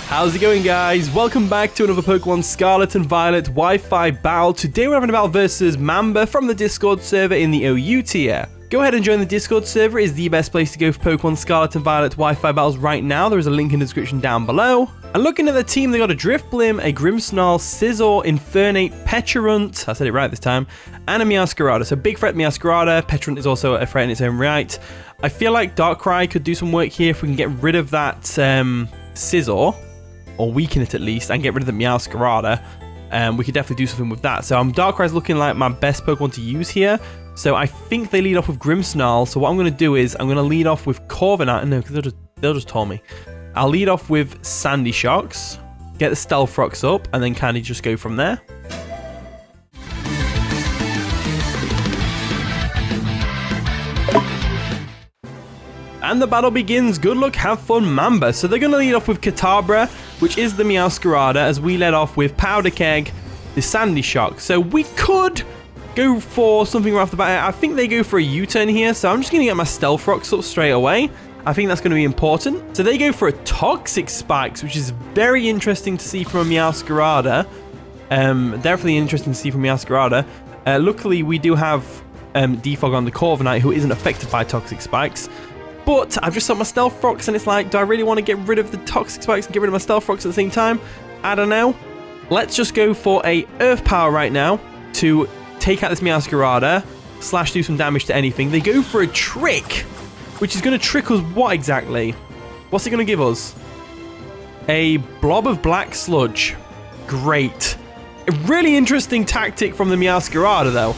How's it going, guys? Welcome back to another Pokemon Scarlet and Violet Wi-Fi battle. Today we're having a battle versus Mamba from the Discord server in the OU tier. Go ahead and join the Discord server. It is the best place to go for Pokemon Scarlet and Violet Wi-Fi battles right now. There is a link in the description down below. And looking at the team, they got a Drifblim, a Grimmsnarl, Scizor, Infernape, Pecharunt, I said it right this time, and a Meowscarada. So big threat Meowscarada. Pecharunt is also a threat in its own right. I feel like Darkrai could do some work here if we can get rid of that Scizor, or weaken it at least, and get rid of the Meowscarada. We could definitely do something with that. So Darkrai's looking like my best Pokemon to use here. So I think they lead off with Grimmsnarl. So what I'm going to do is I'm going to lead off with Corviknight. No, because they'll just taunt me. I'll lead off with Sandy Shocks, get the Stealth Rocks up, and then kind of just go from there. And the battle begins. Good luck, have fun, Mamba. So they're going to lead off with Kadabra, which is the Meowscarada, as we led off with Powder Keg, the Sandy Shock. So we could go for something right off the bat. I think they go for a U-turn here, so I'm just going to get my Stealth Rocks up straight away. I think that's going to be important. So they go for a Toxic Spikes, which is very interesting to see from a Meowscarada. Definitely interesting to see from Meowscarada. Luckily, we do have Defog on the Corviknight, who isn't affected by Toxic Spikes. But I've just set my Stealth Rocks, and it's like, do I really want to get rid of the Toxic Spikes and get rid of my Stealth Rocks at the same time? I don't know. Let's just go for a Earth Power right now to take out this Meowscarada, / do some damage to anything. They go for a Trick, which is going to trick us what exactly? What's it going to give us? A blob of black sludge. Great. A really interesting tactic from the Meowscarada, though.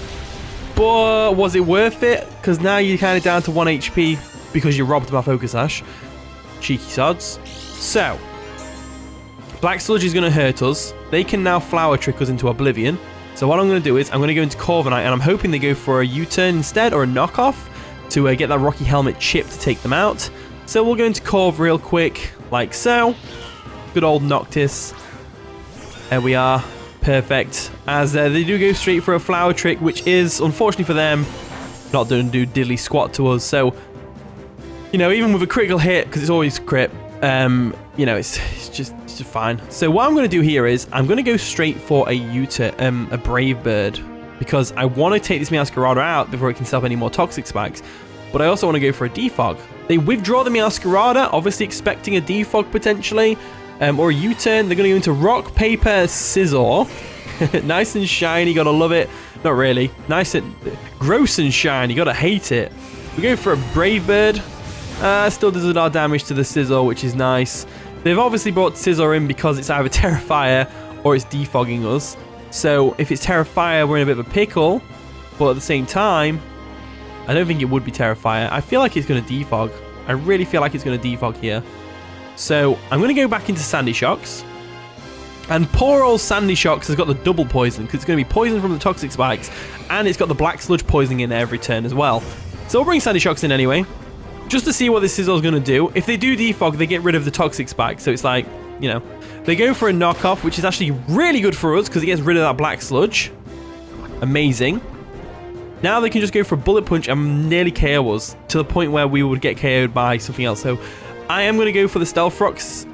But was it worth it? Because now you're kind of down to 1 HP because you robbed my Focus Sash. Cheeky sods. So, black sludge is going to hurt us. They can now Flower Trick us into Oblivion. So what I'm going to do is I'm going to go into Corviknight, and I'm hoping they go for a U-turn instead, or a knockoff, to get that Rocky Helmet chip to take them out. So we'll go into Corv real quick, like so. Good old Noctis. There we are. Perfect. As they do go straight for a Flower Trick, which is, unfortunately for them, not going to do diddly squat to us. So, you know, even with a critical hit, because it's always crit, you know, it's just fine. So what I'm going to do here is I'm going to go straight for a U-turn, a Brave Bird, because I want to take this Meowscarada out before it can stop any more Toxic Spikes. But I also want to go for a Defog. They withdraw the Meowscarada, obviously expecting a Defog potentially, or a U-turn. They're going to go into Rock, Paper, Scizor. Nice and shiny, gotta love it. Not really. Nice and gross and shiny, gotta hate it. We go for a Brave Bird. Still does a lot of damage to the Scizor, which is nice. They've obviously brought Scizor in because it's either Terrafire or it's defogging us. So if it's Terrafire, we're in a bit of a pickle. But at the same time, I don't think it would be Terrafire. I feel like it's going to defog. I really feel like it's going to defog here. So I'm going to go back into Sandy Shocks. And poor old Sandy Shocks has got the double poison, because it's going to be poison from the Toxic Spikes, and it's got the Black Sludge poisoning in every turn as well. So we'll bring Sandy Shocks in anyway, just to see what this Scizor is going to do. If they do defog, they get rid of the Toxic Spikes. So it's like, you know, they go for a knockoff, which is actually really good for us because it gets rid of that Black Sludge. Amazing. Now they can just go for a Bullet Punch and nearly KO us, to the point where we would get KO'd by something else. So I am going to go for the Stealth Rocks.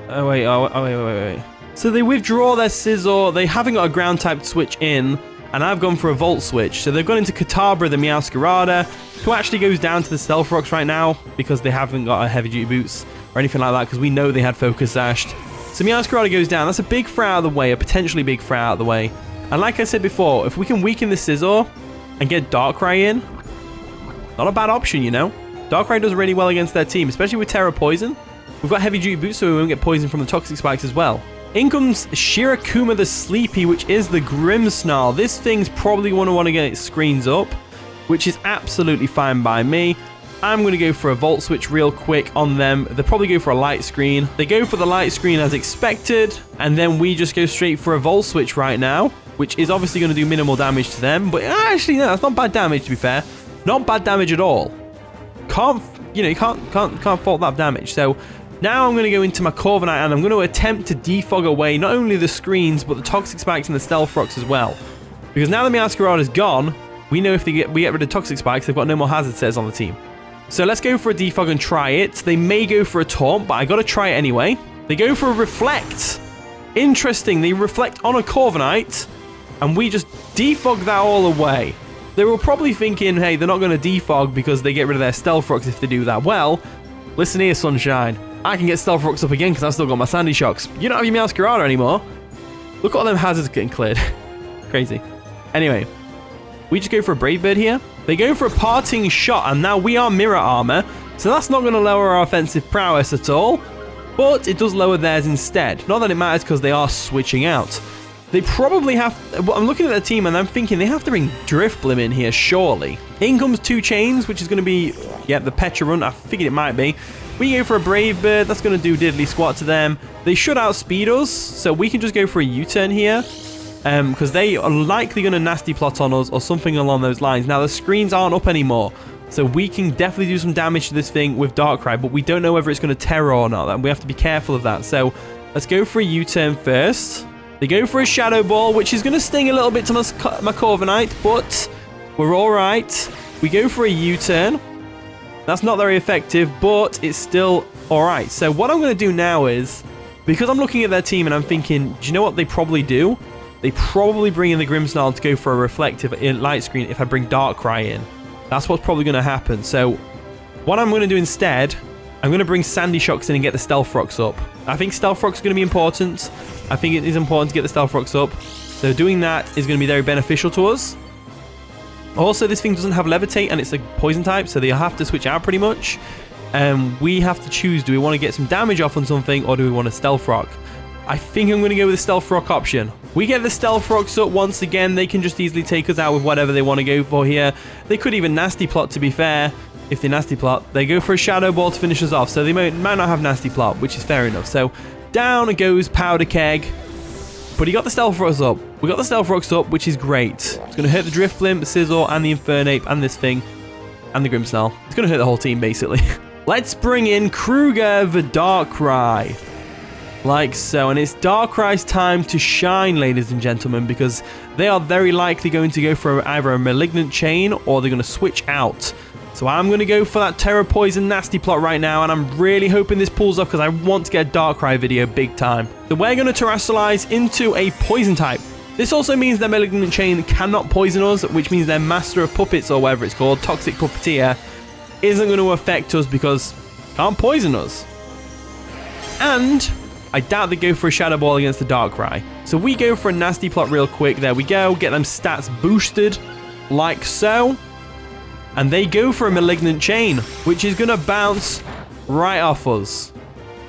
Oh, wait. So they withdraw their Scizor. They haven't got a ground type switch in, and I've gone for a Volt Switch. So they've gone into Kadabra, the Meowscarada, who actually goes down to the Stealth Rocks right now because they haven't got a Heavy Duty Boots or anything like that, because we know they had Focus Sashed. So Meowscarada goes down. That's a big threat out of the way, a potentially big threat out of the way. And like I said before, if we can weaken the Scizor and get Darkrai in, not a bad option, you know. Darkrai does really well against their team, especially with Terra Poison. We've got Heavy Duty Boots, so we won't get poison from the Toxic Spikes as well. In comes Shirakuma the Sleepy, which is the Grimmsnarl. This thing's probably going to want to get its screens up, which is absolutely fine by me. I'm going to go for a Volt Switch real quick on them. They'll probably go for a Light Screen. They go for the Light Screen as expected, and then we just go straight for a Volt Switch right now, which is obviously going to do minimal damage to them. But actually, no, that's not bad damage, to be fair. Not bad damage at all. You can't fault that damage. So now I'm going to go into my Corviknight, and I'm going to attempt to defog away not only the screens, but the Toxic Spikes and the Stealth Rocks as well. Because now the Meowscarada is gone, we know if we get rid of Toxic Spikes, they've got no more Hazard Setters on the team. So let's go for a defog and try it. They may go for a taunt, but I got to try it anyway. They go for a Reflect. Interesting, they reflect on a Corviknight, and we just defog that all away. They were probably thinking, hey, they're not going to defog because they get rid of their Stealth Rocks if they do that. Well, listen here, Sunshine. I can get Stealth Rocks up again because I've still got my Sandy Shocks. You don't have your Meowscarada anymore. Look at all them hazards getting cleared. Crazy. Anyway, we just go for a Brave Bird here. They go for a Parting Shot, and now we are Mirror Armor, so that's not going to lower our offensive prowess at all, but it does lower theirs instead. Not that it matters because they are switching out. They probably have... I'm looking at their team and I'm thinking they have to bring Drifblim in here, surely. In comes 2 Chains, which is going to be... yeah, the Petra Run. I figured it might be. We go for a Brave Bird. That's going to do diddly squat to them. They should outspeed us, so we can just go for a U-turn here. Because they are likely going to Nasty Plot on us or something along those lines. Now, the screens aren't up anymore, so we can definitely do some damage to this thing with Darkrai, but we don't know whether it's going to Terra or not, and we have to be careful of that. So let's go for a U-turn first. They go for a Shadow Ball, which is going to sting a little bit to my Corviknight, but we're all right. We go for a U-turn. That's not very effective, but it's still all right. So what I'm going to do now is, because I'm looking at their team and I'm thinking, do you know what they probably do? They probably bring in the Grimmsnarl to go for a Reflective Light Screen if I bring Darkrai in. That's what's probably going to happen. So what I'm going to do instead, I'm going to bring Sandy Shocks in and get the Stealth Rocks up. I think Stealth Rocks is going to be important. I think it is important to get the Stealth Rocks up. So doing that is going to be very beneficial to us. Also, this thing doesn't have Levitate and it's a Poison type, so they have to switch out pretty much. We have to choose, do we want to get some damage off on something or do we want a Stealth Rock? I think I'm going to go with the Stealth Rock option. We get the Stealth Rocks up once again. They can just easily take us out with whatever they want to go for here. They could even Nasty Plot, to be fair. If they Nasty Plot, they go for a Shadow Ball to finish us off. So they might not have Nasty Plot, which is fair enough. So down goes Powder Keg. But he got the Stealth Rocks up. We got the Stealth Rocks up, which is great. It's going to hurt the Drifblim, the Scizor, and the Infernape, and this thing, and the Grimmsnarl. It's going to hurt the whole team, basically. Let's bring in Kruger the Darkrai. Like so, and it's Darkrai's time to shine, ladies and gentlemen, because they are very likely going to go for either a Malignant Chain or they're going to switch out. So I'm going to go for that Terra Poison Nasty Plot right now, and I'm really hoping this pulls off because I want to get a Darkrai video big time. So we're going to Terastalize into a Poison type. This also means their Malignant Chain cannot poison us, which means their Master of Puppets, or whatever it's called, Toxic Puppeteer, isn't going to affect us because can't poison us. And I doubt they go for a Shadow Ball against the Darkrai. So we go for a Nasty Plot real quick. There we go. Get them stats boosted like so. And they go for a Malignant Chain, which is going to bounce right off us.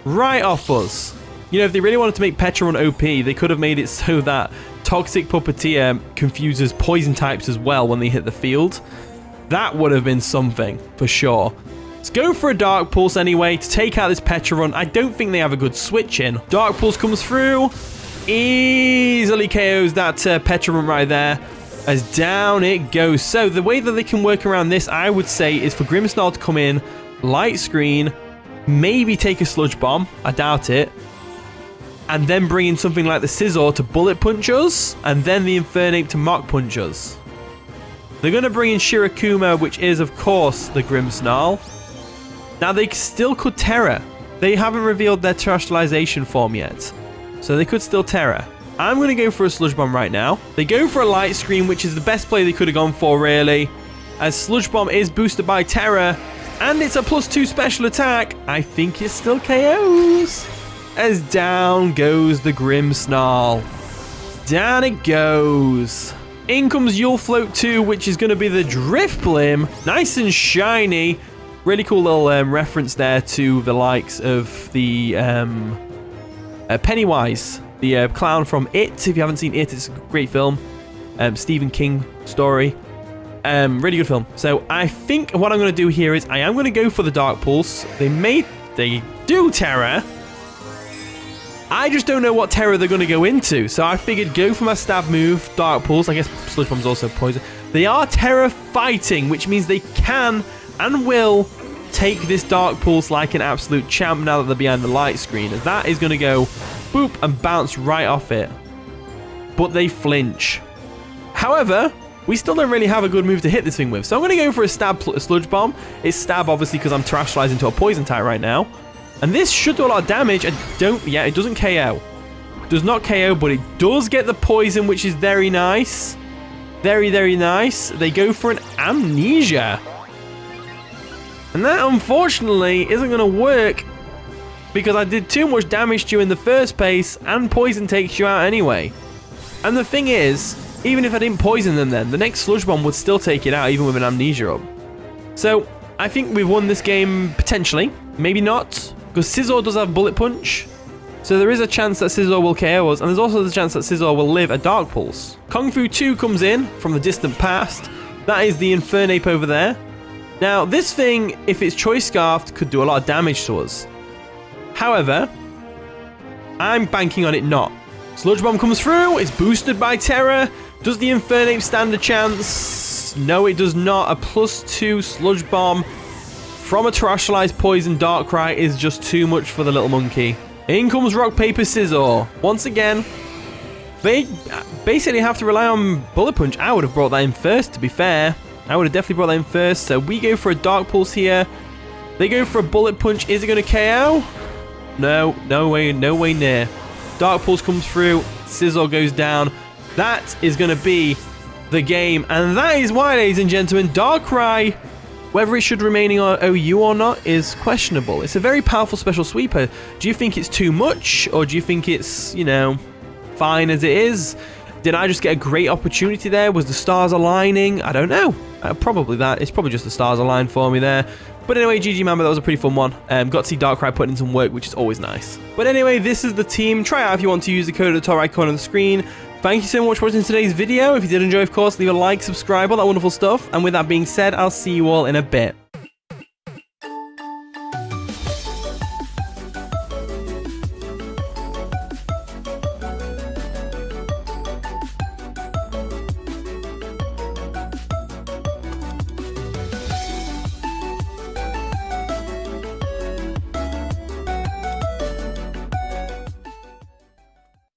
Right off us. You know, if they really wanted to make Petra Run OP, they could have made it so that Toxic Puppeteer confuses Poison types as well when they hit the field. That would have been something, for sure. Let's go for a Dark Pulse anyway to take out this Petra Run. I don't think they have a good switch in. Dark Pulse comes through. Easily KOs that Petra Run right there. As down it goes. So the way that they can work around this, I would say, is for Grimmsnarl to come in, Light Screen, maybe take a Sludge Bomb. I doubt it. And then bring in something like the Scizor to Bullet Punch us, and then the Infernape to Mach Punch us. They're going to bring in Shirakuma, which is, of course, the Grimmsnarl. Now, they still could Terra. They haven't revealed their Terastalization form yet. So they could still Terra. I'm going to go for a Sludge Bomb right now. They go for a Light Screen, which is the best play they could have gone for, really. As Sludge Bomb is boosted by Terra, and it's a +2 special attack. I think it still KOs. As down goes the Grimmsnarl. Down it goes. In comes You'll Float 2, which is going to be the Drifblim. Nice and shiny. Really cool little reference there to the likes of the Pennywise, the clown from It. If you haven't seen It, it's a great film. Stephen King story. Really good film. So I think what I'm going to do here is I am going to go for the Dark Pulse. They do Terra. I just don't know what Terra they're going to go into. So I figured go for my stab move, Dark Pulse. I guess Sludge Bomb's also poison. They are Terra fighting, which means they can and will take this Dark Pulse like an absolute champ now that they're behind the Light Screen. And that is going to go boop and bounce right off it. But they flinch. However, we still don't really have a good move to hit this thing with. So I'm going to go for a Sludge Bomb. It's stab, obviously, because I'm Terastalized into a Poison type right now. And this should do a lot of damage. Yeah, it doesn't KO. Does not KO, but it does get the poison, which is very nice. Very, very nice. They go for an amnesia. And that, unfortunately, isn't going to work because I did too much damage to you in the first place, and poison takes you out anyway. And the thing is, even if I didn't poison them then, the next Sludge Bomb would still take it out, even with an amnesia up. So, I think we've won this game, potentially. Maybe not, because Scizor does have Bullet Punch. So there is a chance that Scizor will KO us, and there's also the chance that Scizor will live a Dark Pulse. Kung Fu 2 comes in from the distant past. That is the Infernape over there. Now, this thing, if it's Choice Scarfed, could do a lot of damage to us. However, I'm banking on it not. Sludge Bomb comes through, it's boosted by Tera. Does the Infernape stand a chance? No, it does not. A +2 Sludge Bomb from a Terastallized Poison Darkrai is just too much for the little monkey. In comes Rock, Paper, Scissor. Once again, they basically have to rely on Bullet Punch. I would have brought that in first, to be fair. I would have definitely brought that in first. So we go for a Dark Pulse here. They go for a Bullet Punch. Is it going to KO? No, no way near. Dark Pulse comes through. Scizor goes down. That is going to be the game. And that is why, ladies and gentlemen, Darkrai, whether it should remain on OU or not, is questionable. It's a very powerful special sweeper. Do you think it's too much? Or do you think it's, you know, fine as it is? Did I just get a great opportunity there? Was the stars aligning? I don't know. Probably that. It's probably just the stars aligned for me there. But anyway, GG Mamba, that was a pretty fun one. Got to see Darkrai putting in some work, which is always nice. But anyway, this is the team. Try it out if you want to use the code at the top right corner of the screen. Thank you so much for watching today's video. If you did enjoy, of course, leave a like, subscribe, all that wonderful stuff. And with that being said, I'll see you all in a bit.